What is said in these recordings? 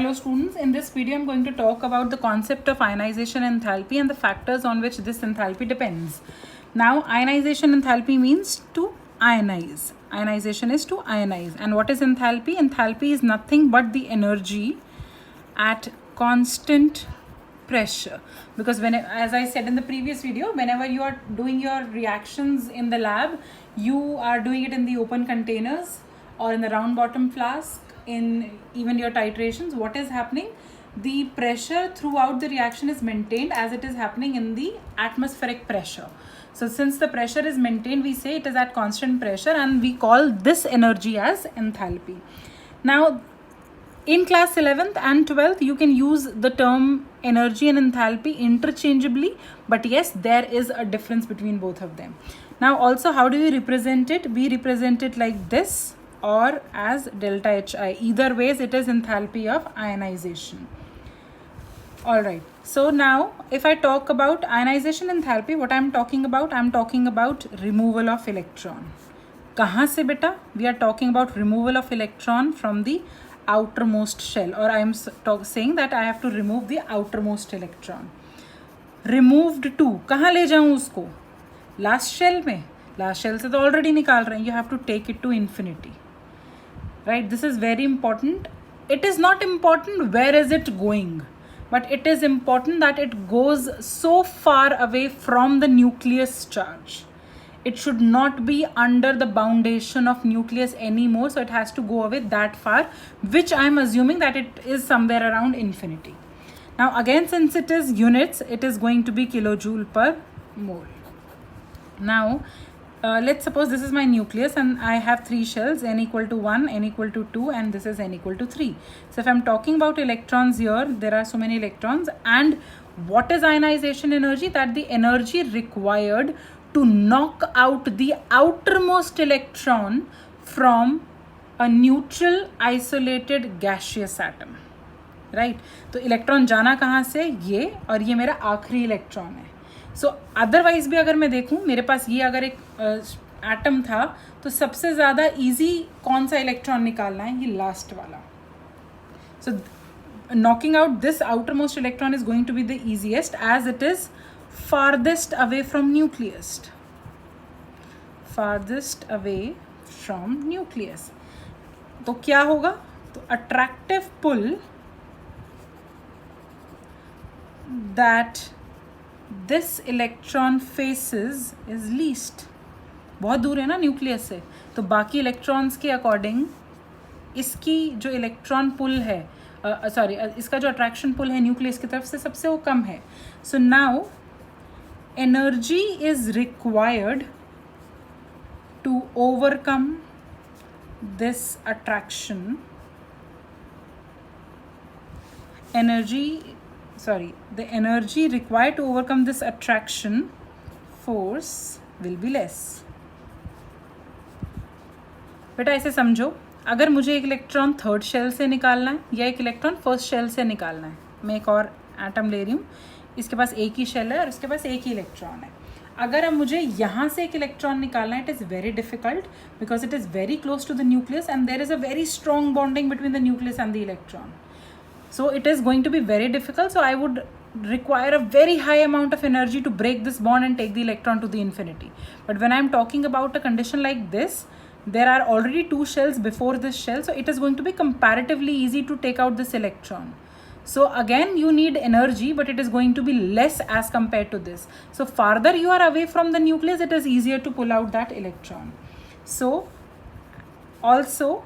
Hello students, in this video I'm going to talk about the concept of ionization enthalpy and the factors on which this enthalpy depends. Now ionization enthalpy means to ionize. Ionization is to ionize. And what is enthalpy? Enthalpy is nothing but the energy at constant pressure, because when, as I said in the previous video, whenever you are doing your reactions in the lab, you are doing it in the open containers or in the round bottom flask. In even your titrations, what is happening, the pressure throughout the reaction is maintained as it is happening in the atmospheric pressure. So since the pressure is maintained, we say it is at constant pressure and we call this energy as enthalpy. Now in class 11th and 12th, you can use the term energy and enthalpy interchangeably, but yes, there is a difference between both of them. Now also, how do we represent it? We represent it like this or as delta Hi. Either ways, it is enthalpy of ionization. Alright, so now if I talk about ionization enthalpy, what I'm talking about removal of electron. Kahan se beta? We are talking about removal of electron from the outermost shell, or I am saying that I have to remove the outermost electron. Removed to, kahan le jaun usko? Last shell में. Last shell से तो already निकाल रहे हैं. You have to take it to infinity. Right? This is very important. It is not important where is it going, but it is important that it goes so far away from the nucleus charge. It should not be under the boundation of nucleus anymore, so it has to go away that far, which I am assuming that it is somewhere around infinity. Now again, since it is units, it is going to be kilojoule per mole. Now let's suppose this is my nucleus and I have 3 shells, n equal to 1, n equal to 2, and this is n equal to 3. So if I'm talking about electrons here, there are so many electrons, and what is ionization energy? That the energy required to knock out the outermost electron from a neutral isolated gaseous atom. Right? तो electron जाना कहाँ से? ये, और ये मेरा आखिरी electron है. सो अदरवाइज भी अगर मैं देखूं, मेरे पास ये अगर एक एटम था, तो सबसे ज़्यादा इजी कौन सा इलेक्ट्रॉन निकालना है? ये लास्ट वाला. सो knocking out this outermost electron is going to be the easiest as it is farthest away from nucleus. Farthest away from nucleus. तो क्या होगा? तो attractive pull that this electron faces is least. बहुत दूर है ना nucleus से, तो बाकी इलेक्ट्रॉन्स के अकॉर्डिंग इसकी जो इलेक्ट्रॉन पुल है, इसका जो अट्रैक्शन पुल है न्यूक्लियस की तरफ से, सबसे वो कम है. So now energy is required to overcome this attraction. The energy required to overcome this attraction force will be less. बेटा ऐसे समझो, अगर मुझे एक इलेक्ट्रॉन थर्ड शेल से निकालना है या एक इलेक्ट्रॉन फर्स्ट शेल से निकालना है, मैं एक और एटम ले रही हूँ, इसके पास एक ही शेल है और इसके पास एक ही इलेक्ट्रॉन है. अगर अब मुझे यहाँ से एक इलेक्ट्रॉन निकालना है, it is very difficult because it is very close to the nucleus and there is a very strong bonding between the nucleus and the electron. So it is going to be very difficult. So I would require a very high amount of energy to break this bond and take the electron to the infinity. But when I'm talking about a condition like this, there are already 2 shells before this shell. So it is going to be comparatively easy to take out this electron. So again, you need energy, but it is going to be less as compared to this. So farther you are away from the nucleus, it is easier to pull out that electron. So also,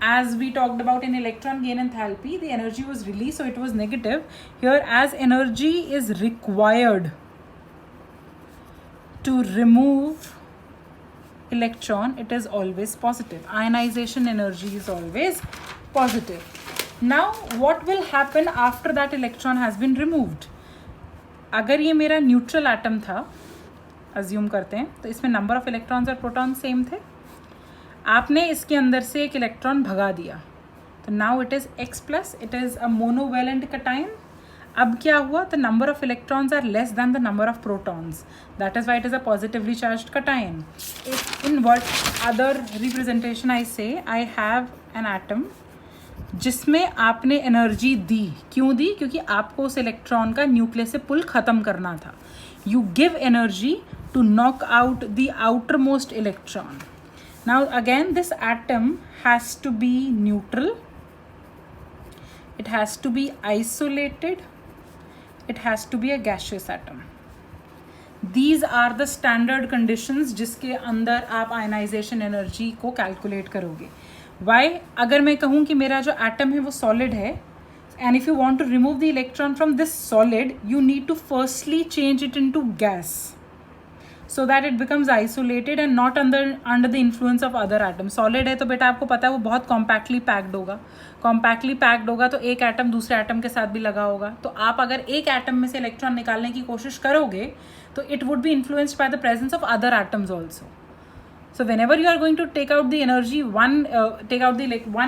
as we talked about in electron gain enthalpy, the energy was released, so it was negative. Here, as energy is required to remove electron, it is always positive. Ionization energy is always positive. Now, what will happen after that electron has been removed? अगर ये मेरा neutral atom था, assume करते हैं, तो इसमें number of electrons और proton same थे. आपने इसके अंदर से एक इलेक्ट्रॉन भगा दिया, तो now it is X plus, it is a monovalent cation. अब क्या हुआ? The number of electrons are less than the number of protons. That is why it is a positively charged cation. In what other representation I say, I have an atom जिसमें आपने energy दी. क्यों दी? क्योंकि आपको उस electron का nucleus से पुल ख़त्म करना था. You give energy to knock out the outermost electron. Now again this atom has to be neutral, it has to be isolated, it has to be a gaseous atom. These are the standard conditions जिसके अंदर आप ionization energy को calculate करोगे. Why? अगर मैं कहूँ कि मेरा जो एटम है वो सॉलिड है, and if you want to remove the electron from this solid, you need to firstly change it into gas so that it becomes isolated and not under the influence of other atoms. Solid है तो बेटा आपको पता है वो बहुत compactly packed होगा. Compactly packed होगा तो एक एटम दूसरे एटम के साथ भी लगा होगा. तो आप अगर एक एटम में से इलेक्ट्रॉन निकालने की कोशिश करोगे तो it would be influenced by the presence of other atoms also. So whenever you are going to take out the energy, one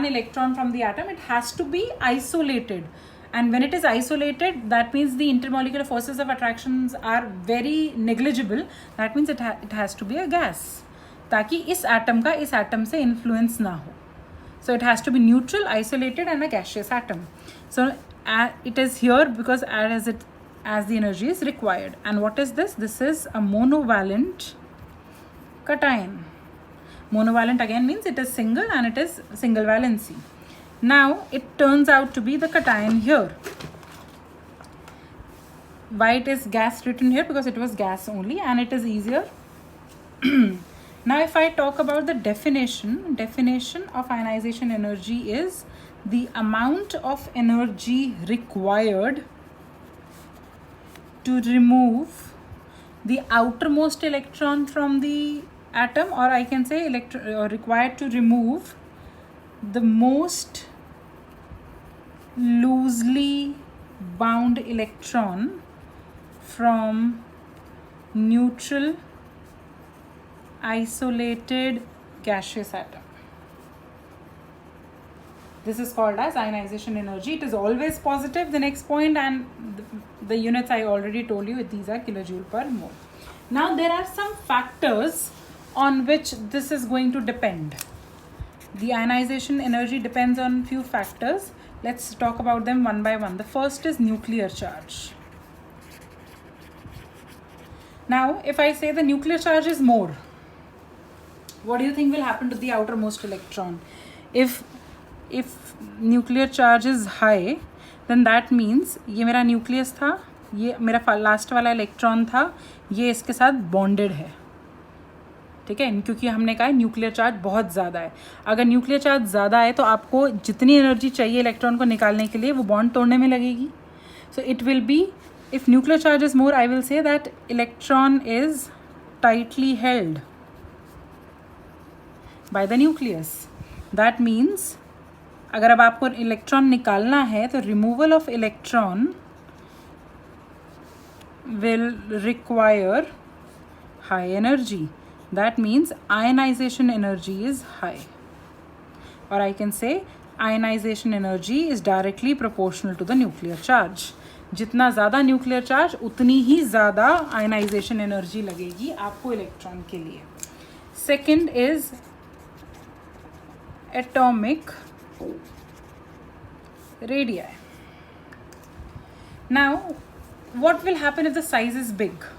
electron from the atom, it has to be isolated. And when it is isolated, that means the intermolecular forces of attractions are very negligible. That means it has to be a gas, ताकि इस atom का इस atom से influence ना हो. So it has to be neutral, isolated, and a gaseous atom. So it is here because as the energy is required. And what is this? This is a monovalent cation. Monovalent again means it is single and it is single valency. Now it turns out to be the cation here. Why it is gas written here? Because it was gas only and it is easier. Now if I talk about the definition of ionization energy is the amount of energy required to remove the outermost electron from the atom, or I can say required to remove the most loosely bound electron from neutral isolated gaseous atom. This is called as ionization energy. It is always positive, the next point, and the units I already told you, these are kilojoule per mole. Now there are some factors on which this is going to depend. The ionization energy depends on few factors. Let's talk about them one by one. The first is nuclear charge. Now if I say the nuclear charge is more, what do you think will happen to the outermost electron? If nuclear charge is high, then that means ये मेरा nucleus था, ये मेरा last वाला electron था, ये इसके साथ bonded है. ठीक है, क्योंकि हमने कहा न्यूक्लियर चार्ज बहुत ज़्यादा है. अगर न्यूक्लियर चार्ज ज़्यादा है तो आपको जितनी एनर्जी चाहिए इलेक्ट्रॉन को निकालने के लिए वो बॉन्ड तोड़ने में लगेगी. So it will be, if nuclear charge is more, I will say that electron is tightly held by the nucleus. That means अगर अब आपको इलेक्ट्रॉन निकालना है तो removal of electron will require high energy. That means ionization energy is high, or I can say ionization energy is directly proportional to the nuclear charge. जितना ज़्यादा nuclear charge उतनी ही ज़्यादा आयनाइजेशन एनर्जी लगेगी आपको electron के लिए. Second is atomic radii. Now what will happen if the size is big?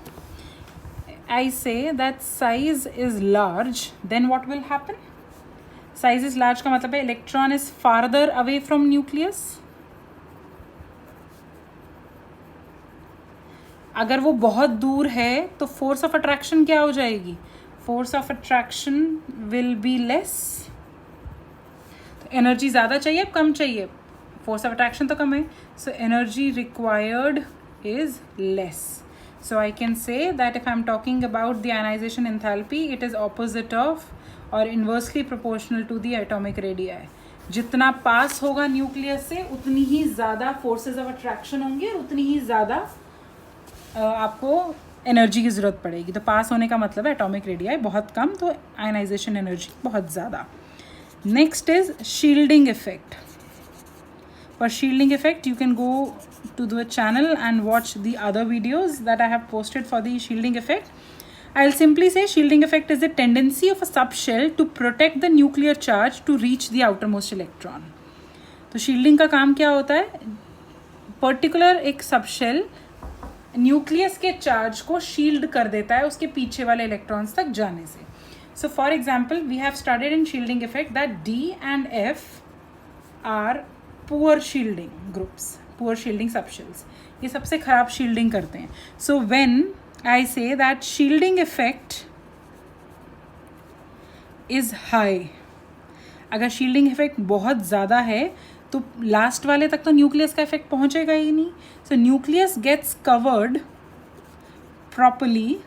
I say that size is large, then what will happen? Size is large का मतलब है electron is farther away from nucleus. अगर वो बहुत दूर है तो force of attraction क्या हो जाएगी? Force of attraction will be less. तो energy ज़्यादा चाहिए अब कम चाहिए? Force of attraction तो कम है, so energy required is less. So I can say that if I'm talking about the ionization enthalpy, it is opposite of or inversely proportional to the atomic radii. जितना पास होगा nucleus से उतनी ही ज़्यादा forces of attraction होंगे, उतनी ही ज़्यादा आपको energy की ज़रूरत पड़ेगी. तो पास होने का मतलब है एटॉमिक रेडियाई बहुत कम, तो आयनाइजेशन एनर्जी बहुत ज़्यादा. Next is shielding effect. For shielding effect, you can go to the channel and watch the other videos that I have posted for the shielding effect. I'll simply say shielding effect is the tendency of a subshell to protect the nuclear charge to reach the outermost electron. तो shielding का काम क्या होता है, particular एक subshell nucleus के charge को shield कर देता है उसके पीछे वाले इलेक्ट्रॉन्स तक जाने से. So for example, we have studied in shielding effect that D and F are poor shielding groups, poor shielding subshells. ये सबसे खराब shielding करते हैं. So when I say that shielding effect is high, अगर shielding effect बहुत ज़्यादा है तो लास्ट वाले तक तो न्यूक्लियस का इफेक्ट पहुंचेगा ही नहीं. So nucleus gets covered properly.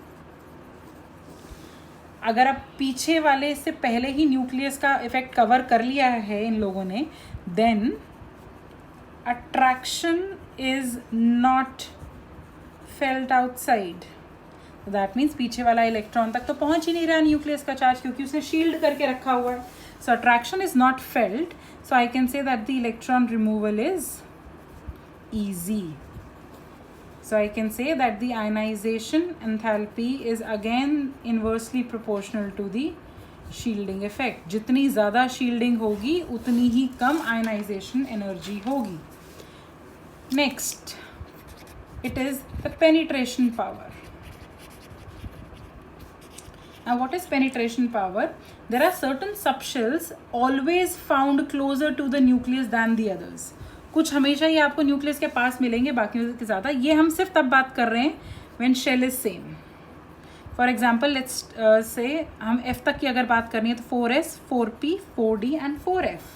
अगर आप पीछे वाले से पहले ही न्यूक्लियस का इफेक्ट कवर कर लिया है इन लोगों ने, then attraction is not felt outside. That means पीछे वाला इलेक्ट्रॉन तक तो पहुंच ही नहीं रहा न्यूक्लियस का चार्ज, क्योंकि उसने शील्ड करके रखा हुआ है. So attraction is not felt, so I can say that the electron removal is easy. So I can say that the ionization enthalpy is again inversely proportional to the shielding effect. जितनी ज़्यादा shielding होगी उतनी ही कम ionization energy होगी. Next, it is the penetration power. Now what is penetration power? There are certain subshells always found closer to the nucleus than the others. कुछ हमेशा ही आपको nucleus के पास मिलेंगे, बाकी के ज़्यादा. ये हम सिर्फ तब बात कर रहे हैं when shell is same. For example, let's say हम F तक की अगर बात करनी है तो 4s, 4p, 4d and 4f.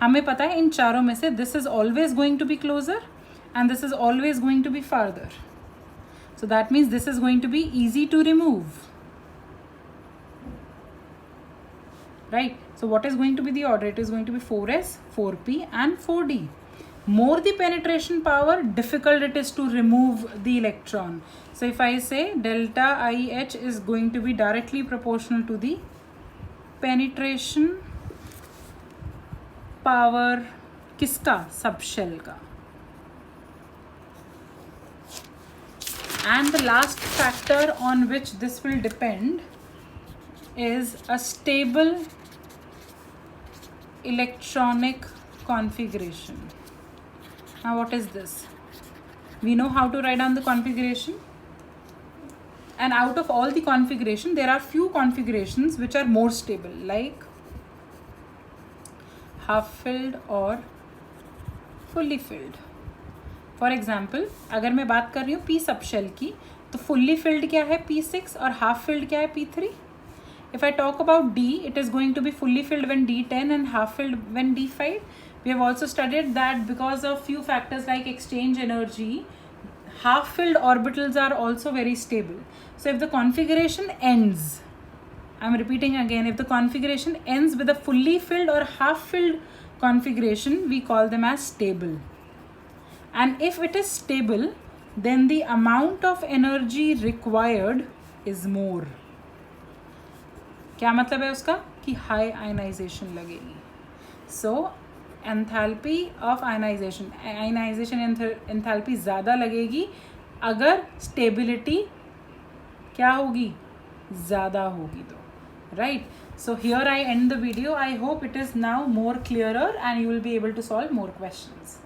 हमें पता है इन चारों में से this is always going to be closer and this is always going to be farther. So that means this is going to be easy to remove. Right, so what is going to be the order? It is going to be 4s, 4p and 4d. More the penetration power, difficult it is to remove the electron. So if I say delta IH is going to be directly proportional to the penetration power किसका, subshell का. And the last factor on which this will depend is a stable electronic configuration. Now what is this? We know how to write down the configuration, and out of all the configuration there are few configurations which are more stable, like half filled or fully filled. For example, अगर मैं बात कर रही हूँ P subshell की, तो fully filled क्या है P6 और half filled क्या है P3. If I talk about D, it is going to be fully filled when D10 and half filled when D5. We have also studied that because of few factors like exchange energy, half filled orbitals are also very stable. So if the configuration ends, I am repeating again, if the configuration ends with a fully filled or half filled configuration, we call them as stable. And if it is stable, then the amount of energy required is more. क्या मतलब है उसका, कि high ionization लगेगी. सो enthalpy of ionization enthalpy ज़्यादा लगेगी अगर stability क्या होगी, ज़्यादा होगी तो. Right, so here I and the video. I hope it is now more clearer and you will be able to solve more questions.